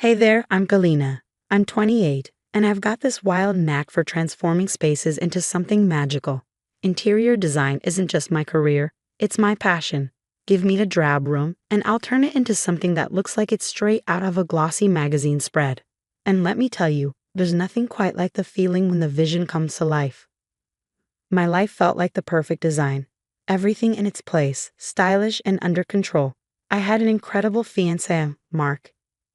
Hey there, I'm Galina. I'm 28, and I've got this wild knack for transforming spaces into something magical. Interior design isn't just my career, it's my passion. Give me a drab room, and I'll turn it into something that looks like it's straight out of a glossy magazine spread. And let me tell you, there's nothing quite like the feeling when the vision comes to life. My life felt like the perfect design. Everything in its place, stylish and under control. I had an incredible fiancé, Mark.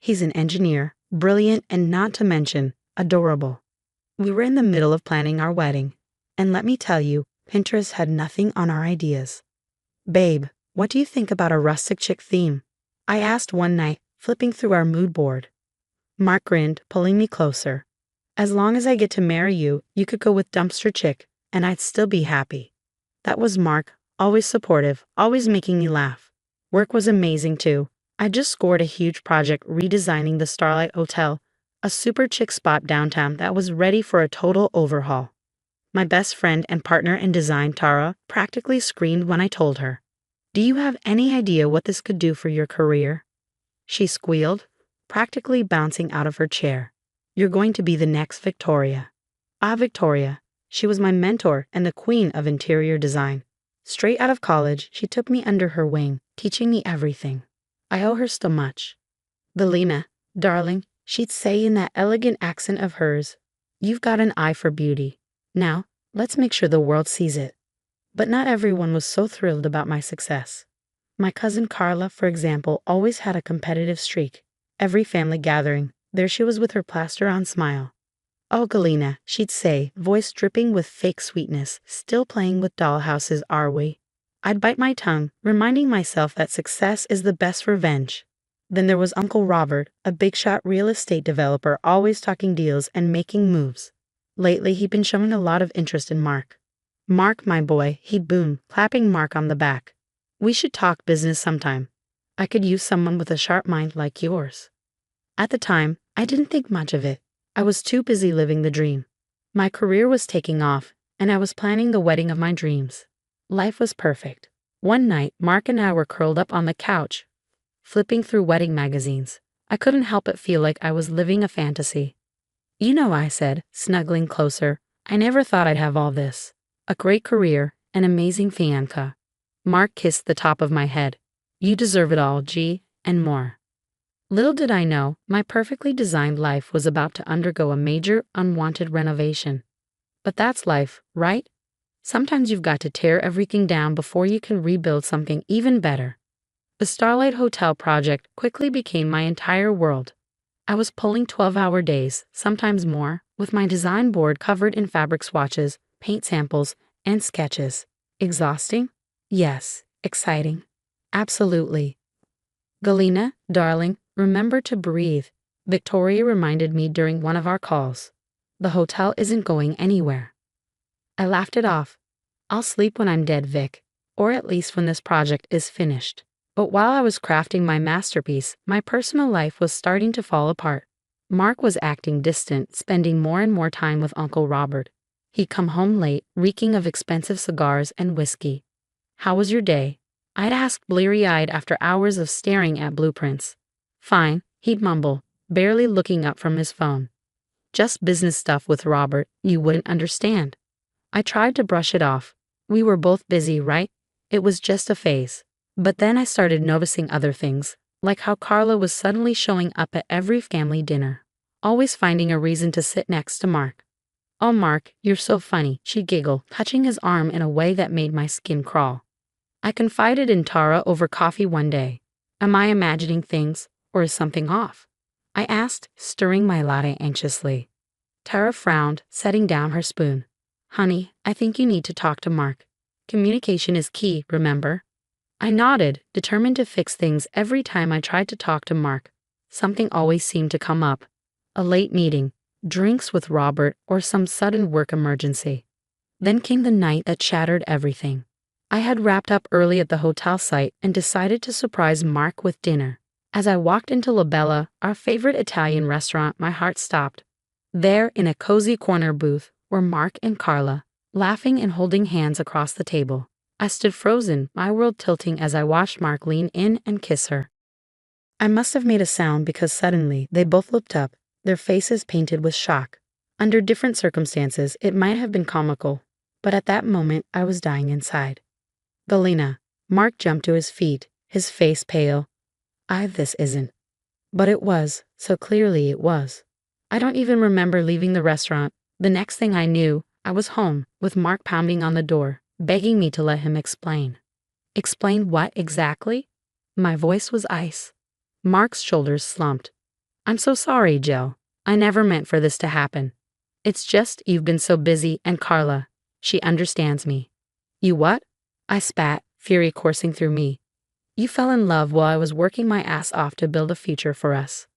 He's an engineer, brilliant and not to mention, adorable. We were in the middle of planning our wedding. And let me tell you, Pinterest had nothing on our ideas. Babe, what do you think about a rustic chic theme? I asked one night, flipping through our mood board. Mark grinned, pulling me closer. As long as I get to marry you, you could go with dumpster chic, and I'd still be happy. That was Mark, always supportive, always making me laugh. Work was amazing too. I just scored a huge project redesigning the Starlight Hotel, a super chic spot downtown that was ready for a total overhaul. My best friend and partner in design, Tara, practically screamed when I told her. Do you have any idea what this could do for your career? She squealed, practically bouncing out of her chair. You're going to be the next Victoria. Ah, Victoria. She was my mentor and the queen of interior design. Straight out of college, she took me under her wing, teaching me everything. I owe her so much. Galina, darling, she'd say in that elegant accent of hers, you've got an eye for beauty. Now, let's make sure the world sees it. But not everyone was so thrilled about my success. My cousin Carla, for example, always had a competitive streak. Every family gathering, there she was with her plaster-on smile. Oh, Galina, she'd say, voice dripping with fake sweetness, still playing with dollhouses, are we? I'd bite my tongue, reminding myself that success is the best revenge. Then there was Uncle Robert, a big-shot real estate developer always talking deals and making moves. Lately, he'd been showing a lot of interest in Mark. Mark, my boy, he'd boom, clapping Mark on the back. We should talk business sometime. I could use someone with a sharp mind like yours. At the time, I didn't think much of it. I was too busy living the dream. My career was taking off, and I was planning the wedding of my dreams. Life was perfect. One night, Mark and I were curled up on the couch, flipping through wedding magazines. I couldn't help but feel like I was living a fantasy. You know, I said, snuggling closer, I never thought I'd have all this. A great career, an amazing fiancé. Mark kissed the top of my head. You deserve it all, G, and more. Little did I know, my perfectly designed life was about to undergo a major, unwanted renovation. But that's life, right? Sometimes you've got to tear everything down before you can rebuild something even better. The Starlight Hotel project quickly became my entire world. I was pulling 12-hour days, sometimes more, with my design board covered in fabric swatches, paint samples, and sketches. Exhausting? Yes. Exciting? Absolutely. Galina, darling, remember to breathe, Victoria reminded me during one of our calls. The hotel isn't going anywhere. I laughed it off. I'll sleep when I'm dead, Vic, or at least when this project is finished. But while I was crafting my masterpiece, my personal life was starting to fall apart. Mark was acting distant, spending more and more time with Uncle Robert. He'd come home late, reeking of expensive cigars and whiskey. How was your day? I'd ask bleary-eyed after hours of staring at blueprints. Fine, he'd mumble, barely looking up from his phone. Just business stuff with Robert, you wouldn't understand. I tried to brush it off. We were both busy, right? It was just a phase. But then I started noticing other things, like how Carla was suddenly showing up at every family dinner, always finding a reason to sit next to Mark. Oh, Mark, you're so funny, she giggled, touching his arm in a way that made my skin crawl. I confided in Tara over coffee one day. Am I imagining things, or is something off? I asked, stirring my latte anxiously. Tara frowned, setting down her spoon. Honey, I think you need to talk to Mark. Communication is key, remember? I nodded, determined to fix things every time I tried to talk to Mark. Something always seemed to come up. A late meeting, drinks with Robert, or some sudden work emergency. Then came the night that shattered everything. I had wrapped up early at the hotel site and decided to surprise Mark with dinner. As I walked into La Bella, our favorite Italian restaurant, my heart stopped. There, in a cozy corner booth, were Mark and Carla, laughing and holding hands across the table. I stood frozen, my world tilting as I watched Mark lean in and kiss her. I must have made a sound because suddenly they both looked up, their faces painted with shock. Under different circumstances, it might have been comical, but at that moment I was dying inside. Galena. Mark jumped to his feet, his face pale. This isn't. But it was, so clearly it was. I don't even remember leaving the restaurant. The next thing I knew, I was home, with Mark pounding on the door, begging me to let him explain. Explain what exactly? My voice was ice. Mark's shoulders slumped. I'm so sorry, Jill. I never meant for this to happen. It's just you've been so busy, and Carla, she understands me. You what? I spat, fury coursing through me. You fell in love while I was working my ass off to build a future for us.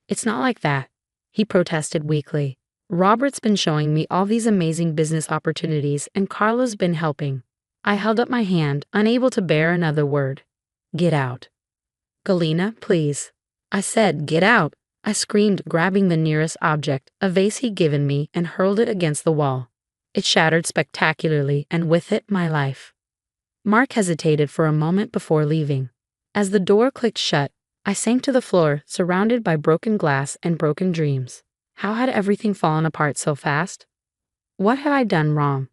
It's not like that, he protested weakly. Robert's been showing me all these amazing business opportunities, and Carla's been helping. I held up my hand, unable to bear another word. Get out. Galena, please. I said, get out. I screamed, grabbing the nearest object, a vase he'd given me, and hurled it against the wall. It shattered spectacularly, and with it, my life. Mark hesitated for a moment before leaving. As the door clicked shut, I sank to the floor, surrounded by broken glass and broken dreams. How had everything fallen apart so fast? What had I done wrong?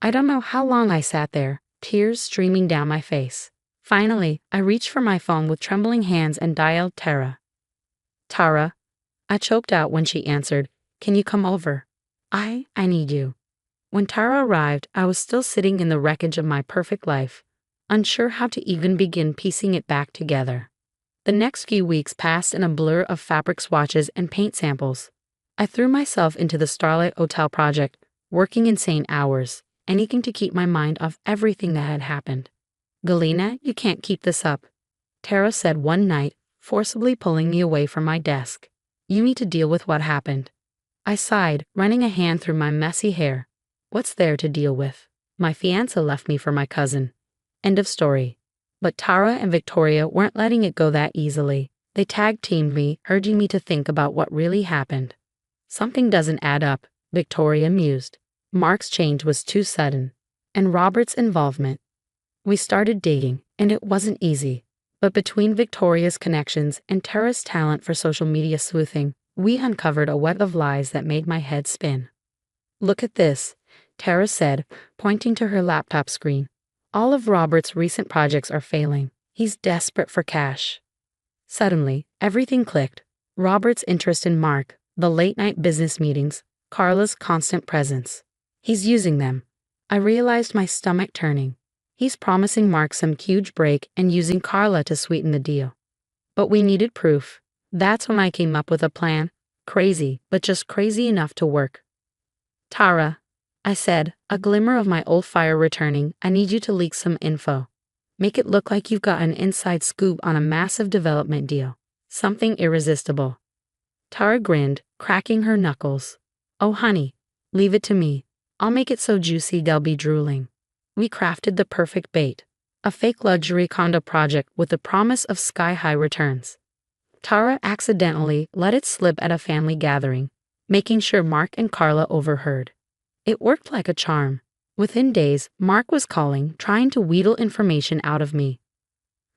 I don't know how long I sat there, tears streaming down my face. Finally, I reached for my phone with trembling hands and dialed Tara. Tara, I choked out when she answered, can you come over? I need you. When Tara arrived, I was still sitting in the wreckage of my perfect life, unsure how to even begin piecing it back together. The next few weeks passed in a blur of fabric swatches and paint samples. I threw myself into the Starlight Hotel project, working insane hours, anything to keep my mind off everything that had happened. Galena, you can't keep this up, Tara said one night, forcibly pulling me away from my desk. You need to deal with what happened. I sighed, running a hand through my messy hair. What's there to deal with? My fiancé left me for my cousin. End of story. But Tara and Victoria weren't letting it go that easily. They tag-teamed me, urging me to think about what really happened. Something doesn't add up, Victoria mused. Mark's change was too sudden. And Robert's involvement. We started digging, and it wasn't easy. But between Victoria's connections and Tara's talent for social media sleuthing, we uncovered a web of lies that made my head spin. Look at this, Tara said, pointing to her laptop screen. All of Robert's recent projects are failing. He's desperate for cash. Suddenly, everything clicked. Robert's interest in Mark, the late-night business meetings, Carla's constant presence. He's using them. I realized my stomach turning. He's promising Mark some huge break and using Carla to sweeten the deal. But we needed proof. That's when I came up with a plan. Crazy, but just crazy enough to work. Tara, I said, a glimmer of my old fire returning, I need you to leak some info. Make it look like you've got an inside scoop on a massive development deal. Something irresistible. Tara grinned, cracking her knuckles. Oh honey, leave it to me. I'll make it so juicy they'll be drooling. We crafted the perfect bait, a fake luxury condo project with the promise of sky-high returns. Tara accidentally let it slip at a family gathering, making sure Mark and Carla overheard. It worked like a charm. Within days, Mark was calling, trying to wheedle information out of me.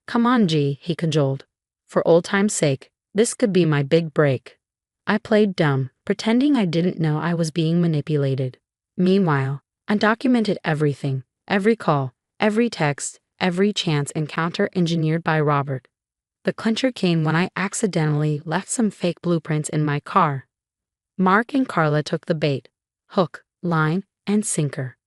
Come on, G, he cajoled. For old time's sake, this could be my big break. I played dumb, pretending I didn't know I was being manipulated. Meanwhile, I documented everything. Every call, every text, every chance encounter engineered by Robert. The clincher came when I accidentally left some fake blueprints in my car. Mark and Carla took the bait. Hook, line, and sinker.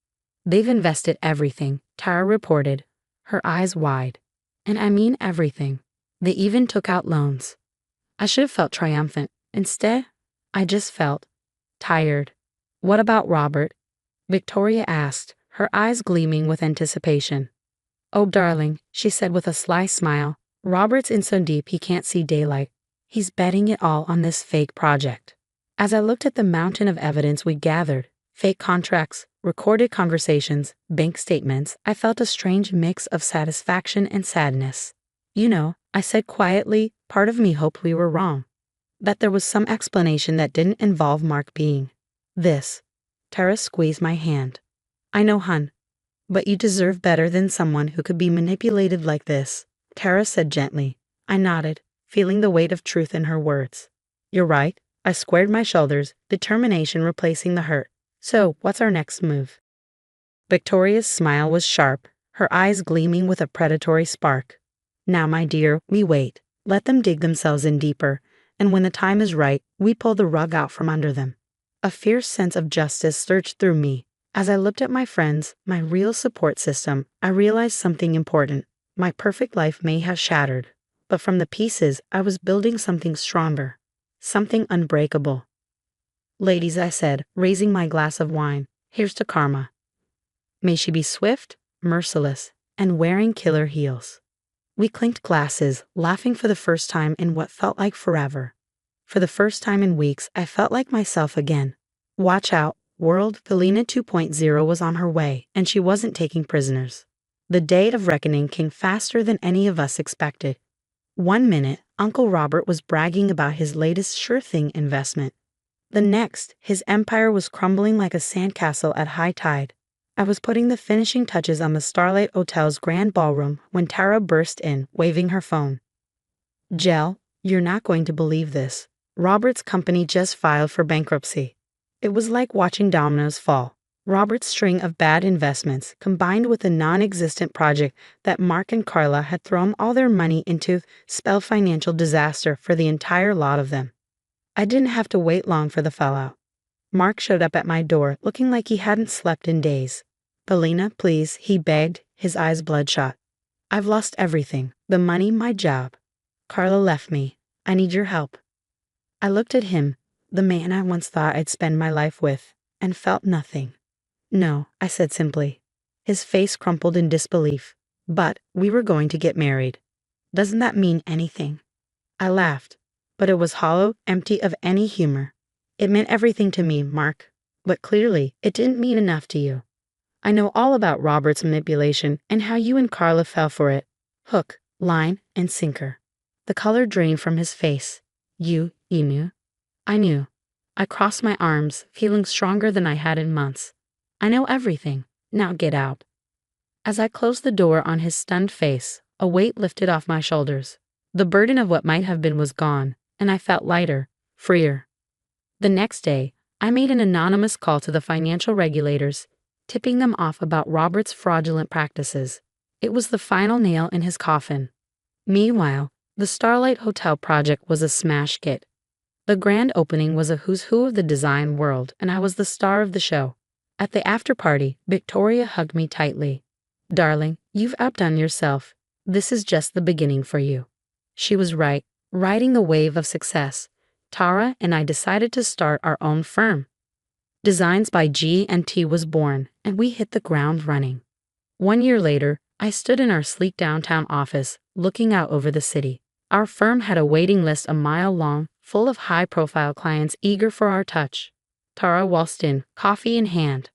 They've invested everything, Tara reported, her eyes wide. And I mean everything. They even took out loans. I should have felt triumphant. Instead, I just felt tired. What about Robert? Victoria asked, her eyes gleaming with anticipation. Oh, darling, she said with a sly smile, Robert's in so deep he can't see daylight. He's betting it all on this fake project. As I looked at the mountain of evidence we gathered, fake contracts, recorded conversations, bank statements, I felt a strange mix of satisfaction and sadness. You know, I said quietly, part of me hoped we were wrong. That there was some explanation that didn't involve Mark being this. Tara squeezed my hand. I know, hun. But you deserve better than someone who could be manipulated like this, Tara said gently. I nodded, feeling the weight of truth in her words. You're right, I squared my shoulders, determination replacing the hurt. So, what's our next move? Victoria's smile was sharp, her eyes gleaming with a predatory spark. Now, my dear, we wait. Let them dig themselves in deeper, and when the time is right, we pull the rug out from under them. A fierce sense of justice surged through me. As I looked at my friends, my real support system, I realized something important. My perfect life may have shattered, but from the pieces, I was building something stronger, something unbreakable. Ladies, I said, raising my glass of wine, here's to karma. May she be swift, merciless, and wearing killer heels. We clinked glasses, laughing for the first time in what felt like forever. For the first time in weeks, I felt like myself again. Watch out, world, Felina 2.0 was on her way, and she wasn't taking prisoners. The day of reckoning came faster than any of us expected. One minute, Uncle Robert was bragging about his latest sure-thing investment. The next, his empire was crumbling like a sandcastle at high tide. I was putting the finishing touches on the Starlight Hotel's grand ballroom when Tara burst in, waving her phone. Jell, you're not going to believe this. Robert's company just filed for bankruptcy. It was like watching dominoes fall. Robert's string of bad investments, combined with a non-existent project that Mark and Carla had thrown all their money into, spelled financial disaster for the entire lot of them. I didn't have to wait long for the fallout. Mark showed up at my door, looking like he hadn't slept in days. Felina, please, he begged, his eyes bloodshot. I've lost everything, the money, my job. Carla left me. I need your help. I looked at him, the man I once thought I'd spend my life with, and felt nothing. No, I said simply. His face crumpled in disbelief. But we were going to get married. Doesn't that mean anything? I laughed, but it was hollow, empty of any humor. It meant everything to me, Mark. But clearly, it didn't mean enough to you. I know all about Robert's manipulation and how you and Carla fell for it. Hook, line, and sinker. The color drained from his face. You knew? I knew. I crossed my arms, feeling stronger than I had in months. I know everything. Now get out. As I closed the door on his stunned face, a weight lifted off my shoulders. The burden of what might have been was gone, and I felt lighter, freer. The next day, I made an anonymous call to the financial regulators, tipping them off about Robert's fraudulent practices. It was the final nail in his coffin. Meanwhile, the Starlight Hotel project was a smash hit. The grand opening was a who's who of the design world, and I was the star of the show. At the after-party, Victoria hugged me tightly. Darling, you've outdone yourself. This is just the beginning for you. She was right, riding the wave of success. Tara and I decided to start our own firm. Designs by G&T was born, and we hit the ground running. 1 year later, I stood in our sleek downtown office, looking out over the city. Our firm had a waiting list a mile long, full of high-profile clients eager for our touch. Tara waltzed in, coffee in hand.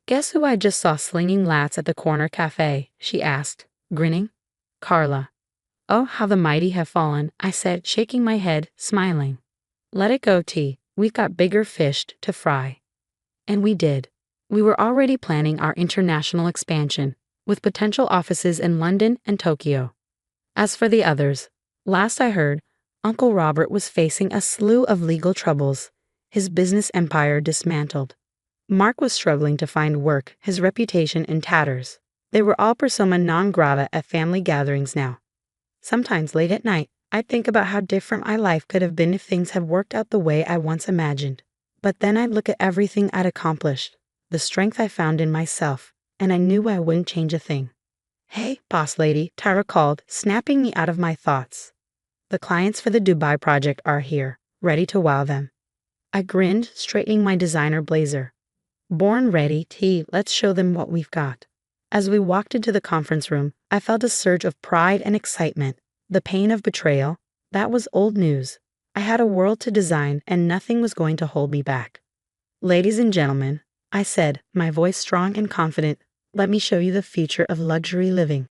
Guess who I just saw slinging lats at the corner cafe? She asked, grinning. Carla. Oh, how the mighty have fallen, I said, shaking my head, smiling. Let it go, T. We've got bigger fish to fry. And we did. We were already planning our international expansion, with potential offices in London and Tokyo. As for the others, last I heard, Uncle Robert was facing a slew of legal troubles, his business empire dismantled. Mark was struggling to find work, his reputation in tatters. They were all persona non grata at family gatherings now. Sometimes late at night, I'd think about how different my life could have been if things had worked out the way I once imagined. But then I'd look at everything I'd accomplished, the strength I found in myself, and I knew I wouldn't change a thing. Hey, boss lady, Tara called, snapping me out of my thoughts. The clients for the Dubai project are here, ready to wow them. I grinned, straightening my designer blazer. Born ready, T, let's show them what we've got. As we walked into the conference room, I felt a surge of pride and excitement. The pain of betrayal, that was old news. I had a world to design, and nothing was going to hold me back. Ladies and gentlemen, I said, my voice strong and confident, let me show you the future of luxury living.